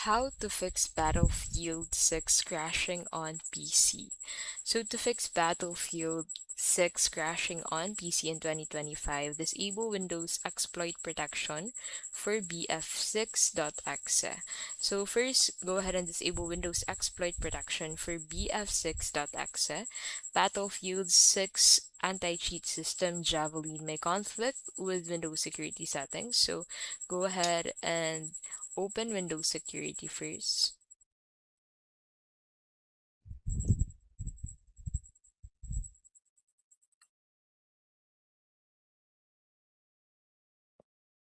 How to fix Battlefield 6 crashing on PC. So to fix Battlefield 6 crashing on PC in 2025, disable Windows exploit protection for bf6.exe. So first, go ahead and disable Windows exploit protection for bf6.exe. Battlefield 6 anti-cheat system Javelin may conflict with Windows security settings. So go ahead and open Windows Security first.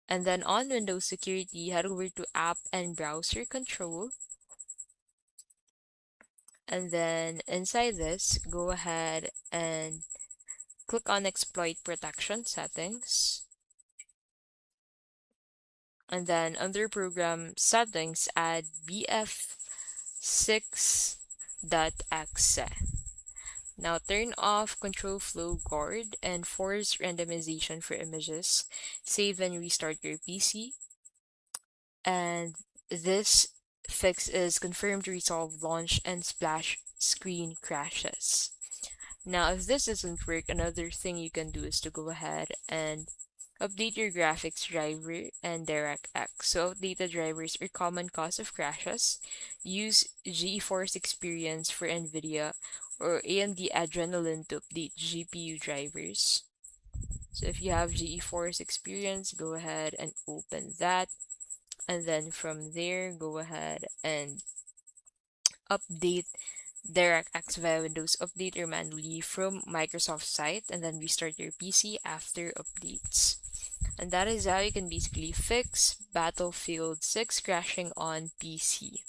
And then on Windows Security, head over to App and Browser Control. And then inside this, go ahead and click on Exploit Protection Settings. And then under Program Settings, add bf6.exe. Now turn off Control Flow Guard and force randomization for images. Save and restart your PC. And this fix is confirmed to resolve launch and splash screen crashes. Now, if this doesn't work, another thing you can do is to go ahead and update your graphics driver and DirectX. So outdated drivers are common cause of crashes. Use GeForce Experience for NVIDIA or AMD Adrenalin to update GPU drivers. So if you have GeForce Experience, go ahead and open that. And then from there, go ahead and update DirectX via Windows Update or manually from Microsoft site, and then restart your PC after updates. And that is how you can basically fix Battlefield 6 crashing on PC.